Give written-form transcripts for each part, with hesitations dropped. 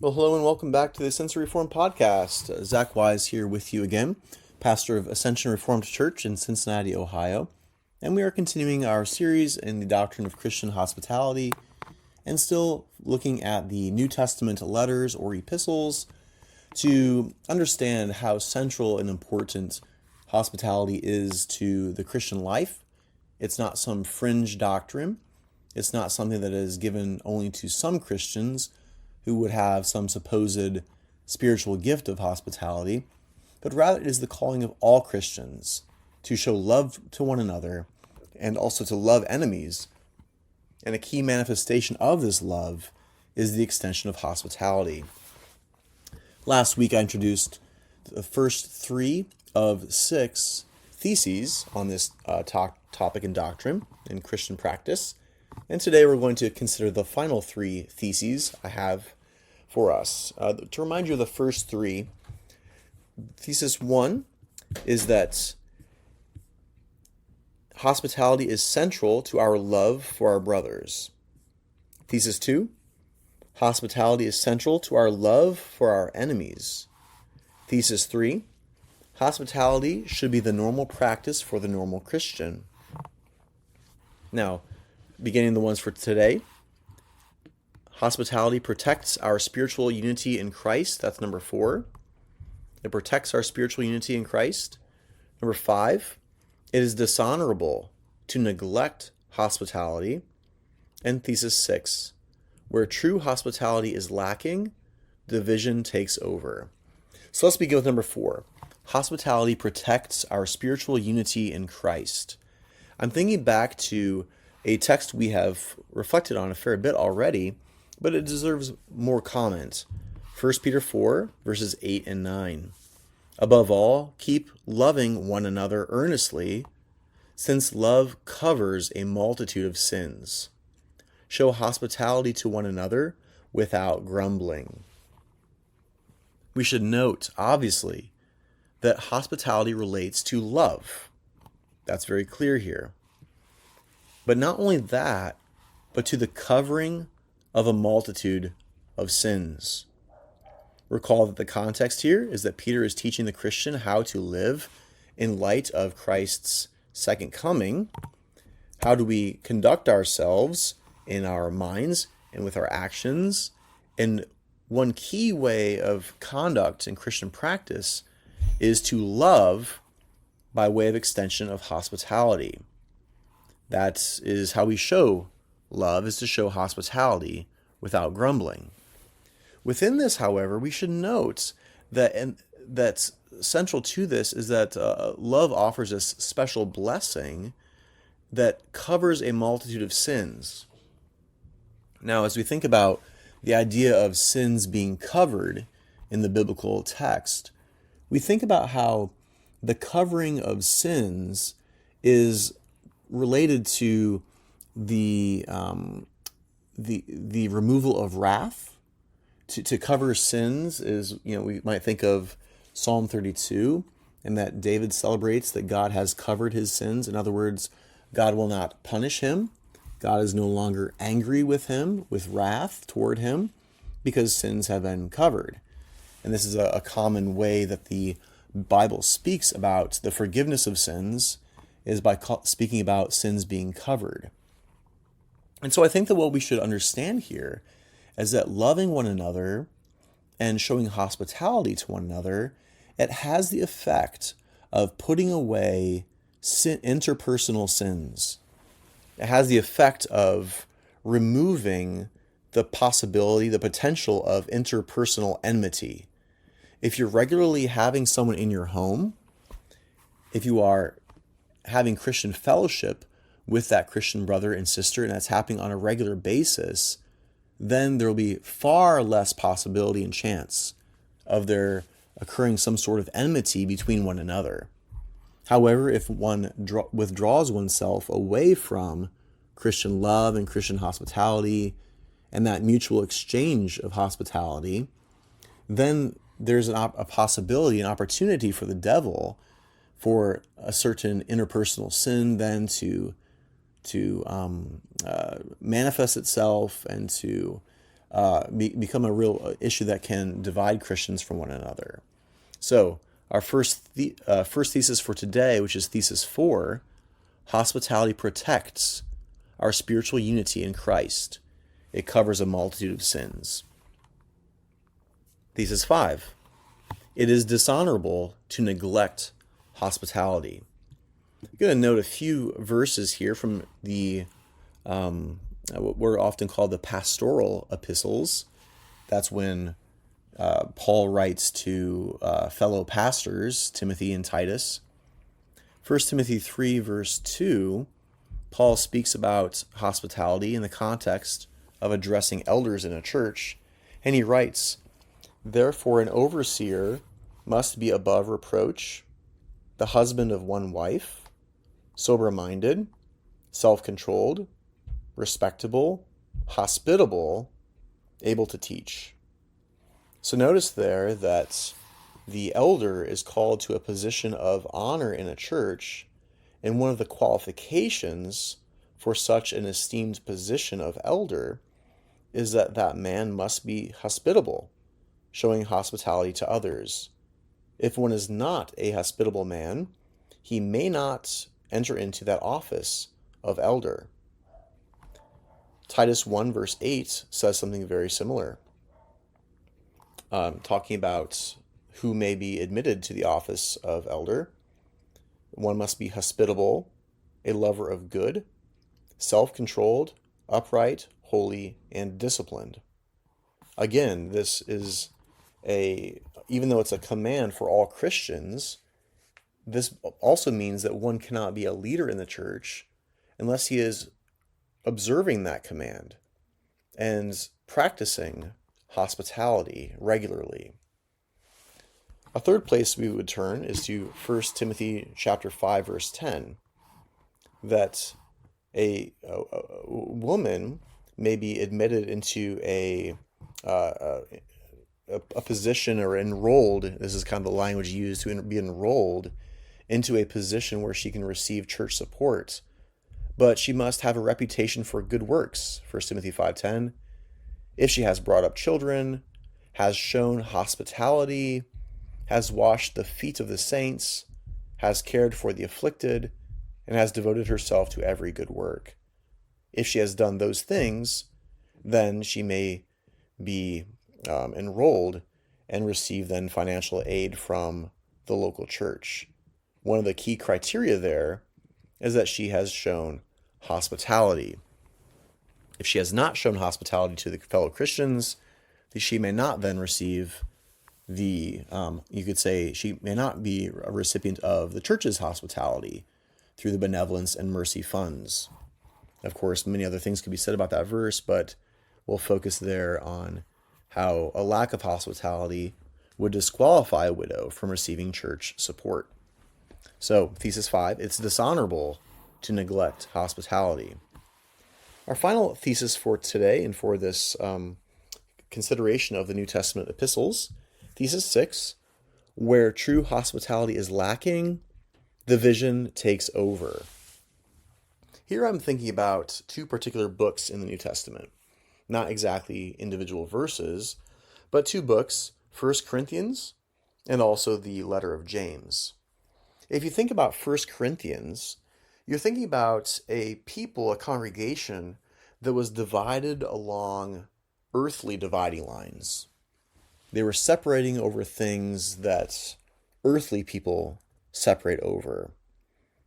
Well, hello and welcome back to the Sensory Reformed Podcast. Zach Wise here with you again, pastor of Ascension Reformed Church in Cincinnati, Ohio. And we are continuing our series in the doctrine of Christian hospitality and still looking at the New Testament letters or epistles to understand how central and important hospitality is to the Christian life. It's not some fringe doctrine. It's not something that is given only to some Christians who would have some supposed spiritual gift of hospitality, but rather it is the calling of all Christians to show love to one another and also to love enemies. And a key manifestation of this love is the extension of hospitality. Last week I introduced the first 3 of 6 theses on this topic and doctrine in Christian practice. And today we're going to consider the final 3 theses I have for us. To remind you of the first 3, thesis 1 is that hospitality is central to our love for our brothers. Thesis 2, hospitality is central to our love for our enemies. Thesis 3, hospitality should be the normal practice for the normal Christian. Now, beginning the ones for today, hospitality protects our spiritual unity in Christ. That's number 4. It protects our spiritual unity in Christ. Number 5, it is dishonorable to neglect hospitality. And thesis 6, where true hospitality is lacking, division takes over. So let's begin with number 4. Hospitality protects our spiritual unity in Christ. I'm thinking back to a text we have reflected on a fair bit already, but it deserves more comment. 1 Peter 4, verses 8 and 9. Above all, keep loving one another earnestly, since love covers a multitude of sins. Show hospitality to one another without grumbling. We should note, obviously, that hospitality relates to love. That's very clear here. But not only that, but to the covering of a multitude of sins. Recall that the context here is that Peter is teaching the Christian how to live in light of Christ's second coming. How do we conduct ourselves in our minds and with our actions? And one key way of conduct in Christian practice is to love by way of extension of hospitality. That is how we show love, is to show hospitality without grumbling. Within this, however, we should note that central to this is that love offers us special blessing that covers a multitude of sins. Now, as we think about the idea of sins being covered in the biblical text, we think about how the covering of sins is related to the removal of wrath. To cover sins is, we might think of Psalm 32, and that David celebrates that God has covered his sins. In other words, God will not punish him. God is no longer angry with him, with wrath toward him, because sins have been covered. And this is a common way that the Bible speaks about the forgiveness of sins, is by speaking about sins being covered. And so I think that what we should understand here is that loving one another and showing hospitality to one another, it has the effect of putting away interpersonal sins. It has the effect of removing the possibility, the potential of interpersonal enmity. If you're regularly having someone in your home, if you are having Christian fellowship with that Christian brother and sister, and that's happening on a regular basis, then there will be far less possibility and chance of there occurring some sort of enmity between one another. However, if one withdraws oneself away from Christian love and Christian hospitality and that mutual exchange of hospitality, then there's a possibility, an opportunity for the devil for a certain interpersonal sin then to manifest itself and to become a real issue that can divide Christians from one another. So our first thesis for today, which is thesis 4, hospitality protects our spiritual unity in Christ. It covers a multitude of sins. Thesis 5, it is dishonorable to neglect hospitality. I'm going to note a few verses here from the what were often called the pastoral epistles. That's when Paul writes to fellow pastors, Timothy and Titus. 1 Timothy 3, verse 2, Paul speaks about hospitality in the context of addressing elders in a church, and he writes, "Therefore an overseer must be above reproach, the husband of one wife, sober-minded, self-controlled, respectable, hospitable, able to teach." So notice there that the elder is called to a position of honor in a church, and one of the qualifications for such an esteemed position of elder is that that man must be hospitable, showing hospitality to others. If one is not a hospitable man, he may not enter into that office of elder. Titus 1 verse 8 says something very similar, talking about who may be admitted to the office of elder. One must be hospitable, a lover of good, self-controlled, upright, holy, and disciplined. Again, this is even though it's a command for all Christians, this also means that one cannot be a leader in the church unless he is observing that command and practicing hospitality regularly. A third place we would turn is to 1 Timothy chapter 5, verse 10, that a woman may be admitted into a position or enrolled, this is kind of the language used, to be enrolled into a position where she can receive church support. But she must have a reputation for good works, 1 Timothy 5:10. If she has brought up children, has shown hospitality, has washed the feet of the saints, has cared for the afflicted, and has devoted herself to every good work. If she has done those things, then she may be enrolled and receive then financial aid from the local church. One of the key criteria there is that she has shown hospitality. If she has not shown hospitality to the fellow Christians, she may not then receive you could say she may not be a recipient of the church's hospitality through the benevolence and mercy funds. Of course, many other things could be said about that verse, but we'll focus there on how a lack of hospitality would disqualify a widow from receiving church support. So, thesis 5, it's dishonorable to neglect hospitality. Our final thesis for today and for this consideration of the New Testament epistles, thesis 6, where true hospitality is lacking, division takes over. Here I'm thinking about two particular books in the New Testament. Not exactly individual verses, but two books, 1 Corinthians and also the letter of James. If you think about 1 Corinthians, you're thinking about a people, a congregation that was divided along earthly dividing lines. They were separating over things that earthly people separate over.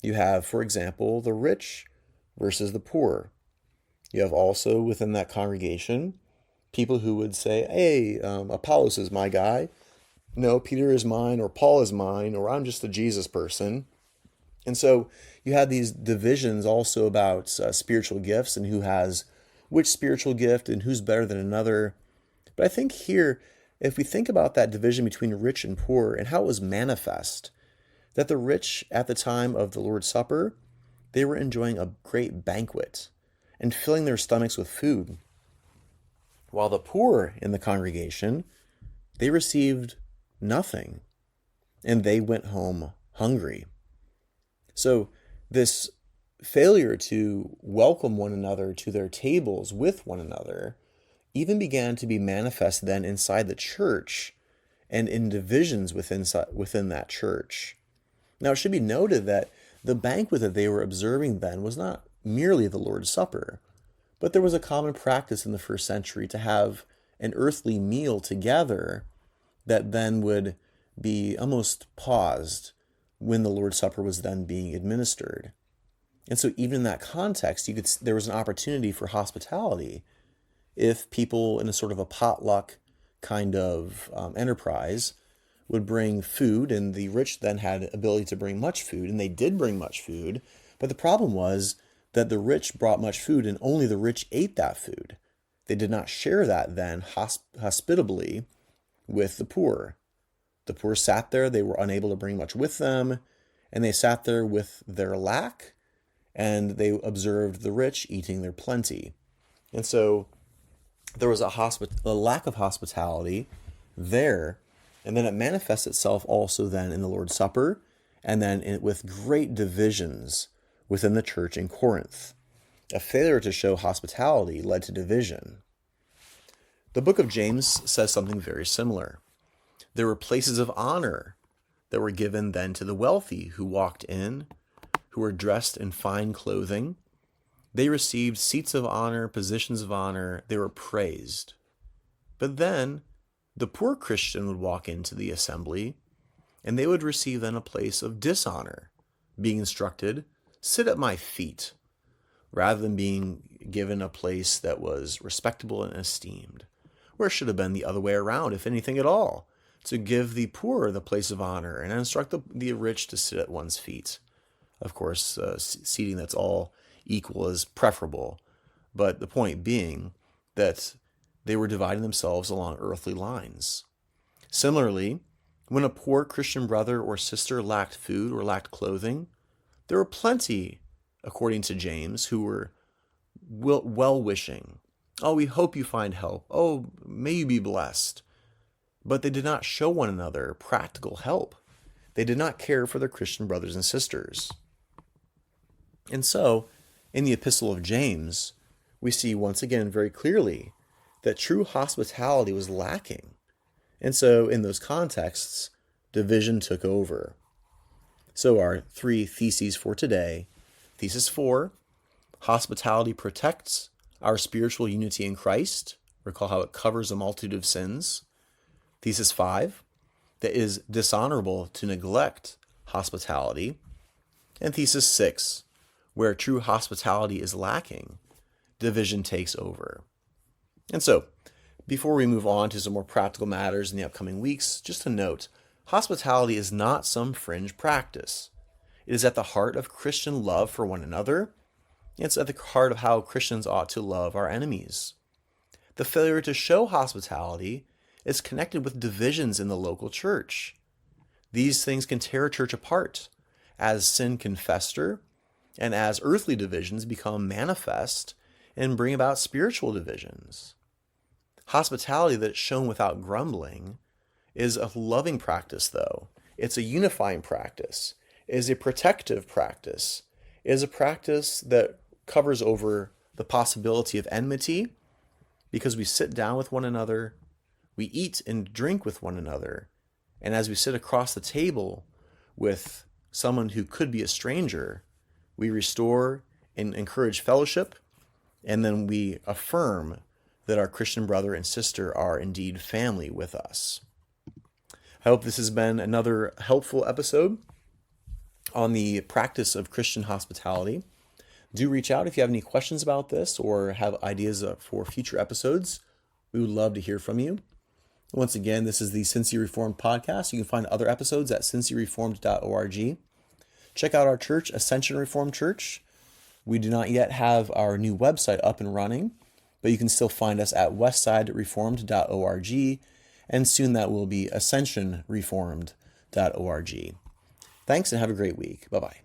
You have, for example, the rich versus the poor. You have also within that congregation people who would say, hey, Apollos is my guy. No, Peter is mine, or Paul is mine, or I'm just a Jesus person. And so you had these divisions also about spiritual gifts and who has which spiritual gift and who's better than another. But I think here, if we think about that division between rich and poor and how it was manifest, that the rich at the time of the Lord's Supper, they were enjoying a great banquet and filling their stomachs with food, while the poor in the congregation, they received nothing and they went home hungry. So this failure to welcome one another to their tables with one another even began to be manifest then inside the church and in divisions within that church. Now, it should be noted that the banquet that they were observing then was not merely the Lord's Supper, but there was a common practice in the first century to have an earthly meal together that then would be almost paused when the Lord's Supper was then being administered. And so even in that context, there was an opportunity for hospitality if people in a sort of a potluck kind of enterprise would bring food, and the rich then had ability to bring much food, and they did bring much food. But the problem was that the rich brought much food, and only the rich ate that food. They did not share that then hospitably with the poor. The poor sat there, they were unable to bring much with them, and they sat there with their lack, and they observed the rich eating their plenty. And so there was a lack of hospitality there, and then it manifests itself also then in the Lord's Supper, and then with great divisions within the church in Corinth. A failure to show hospitality led to division. The book of James says something very similar. There were places of honor that were given then to the wealthy who walked in, who were dressed in fine clothing. They received seats of honor, positions of honor. They were praised. But then the poor Christian would walk into the assembly, and they would receive then a place of dishonor, being instructed, sit at my feet, rather than being given a place that was respectable and esteemed, where it should have been the other way around, if anything at all, to give the poor the place of honor and instruct the rich to sit at one's feet. Of course, seating that's all equal is preferable, but the point being that they were dividing themselves along earthly lines. Similarly, when a poor Christian brother or sister lacked food or lacked clothing, there were plenty, according to James, who were well-wishing. Oh, we hope you find help. Oh, may you be blessed. But they did not show one another practical help. They did not care for their Christian brothers and sisters. And so, in the Epistle of James, we see once again very clearly that true hospitality was lacking. And so, in those contexts, division took over. So our 3 theses for today. Thesis 4, hospitality protects our spiritual unity in Christ. Recall how it covers a multitude of sins. Thesis 5, that it is dishonorable to neglect hospitality. And thesis 6, where true hospitality is lacking, division takes over. And so, before we move on to some more practical matters in the upcoming weeks, just to note, hospitality is not some fringe practice. It is at the heart of Christian love for one another. It's at the heart of how Christians ought to love our enemies. The failure to show hospitality is connected with divisions in the local church. These things can tear a church apart as sin can fester and as earthly divisions become manifest and bring about spiritual divisions. Hospitality that's shown without grumbling is a loving practice, though. It's a unifying practice. It is a protective practice. It is a practice that covers over the possibility of enmity because we sit down with one another, we eat and drink with one another, and as we sit across the table with someone who could be a stranger, we restore and encourage fellowship, and then we affirm that our Christian brother and sister are indeed family with us. I hope this has been another helpful episode on the practice of Christian hospitality. Do reach out if you have any questions about this or have ideas for future episodes. We would love to hear from you. Once again, this is the Cincy Reformed podcast. You can find other episodes at cincyreformed.org. Check out our church, Ascension Reformed Church. We do not yet have our new website up and running, but you can still find us at westsidereformed.org, and soon that will be ascensionreformed.org. Thanks and have a great week. Bye-bye.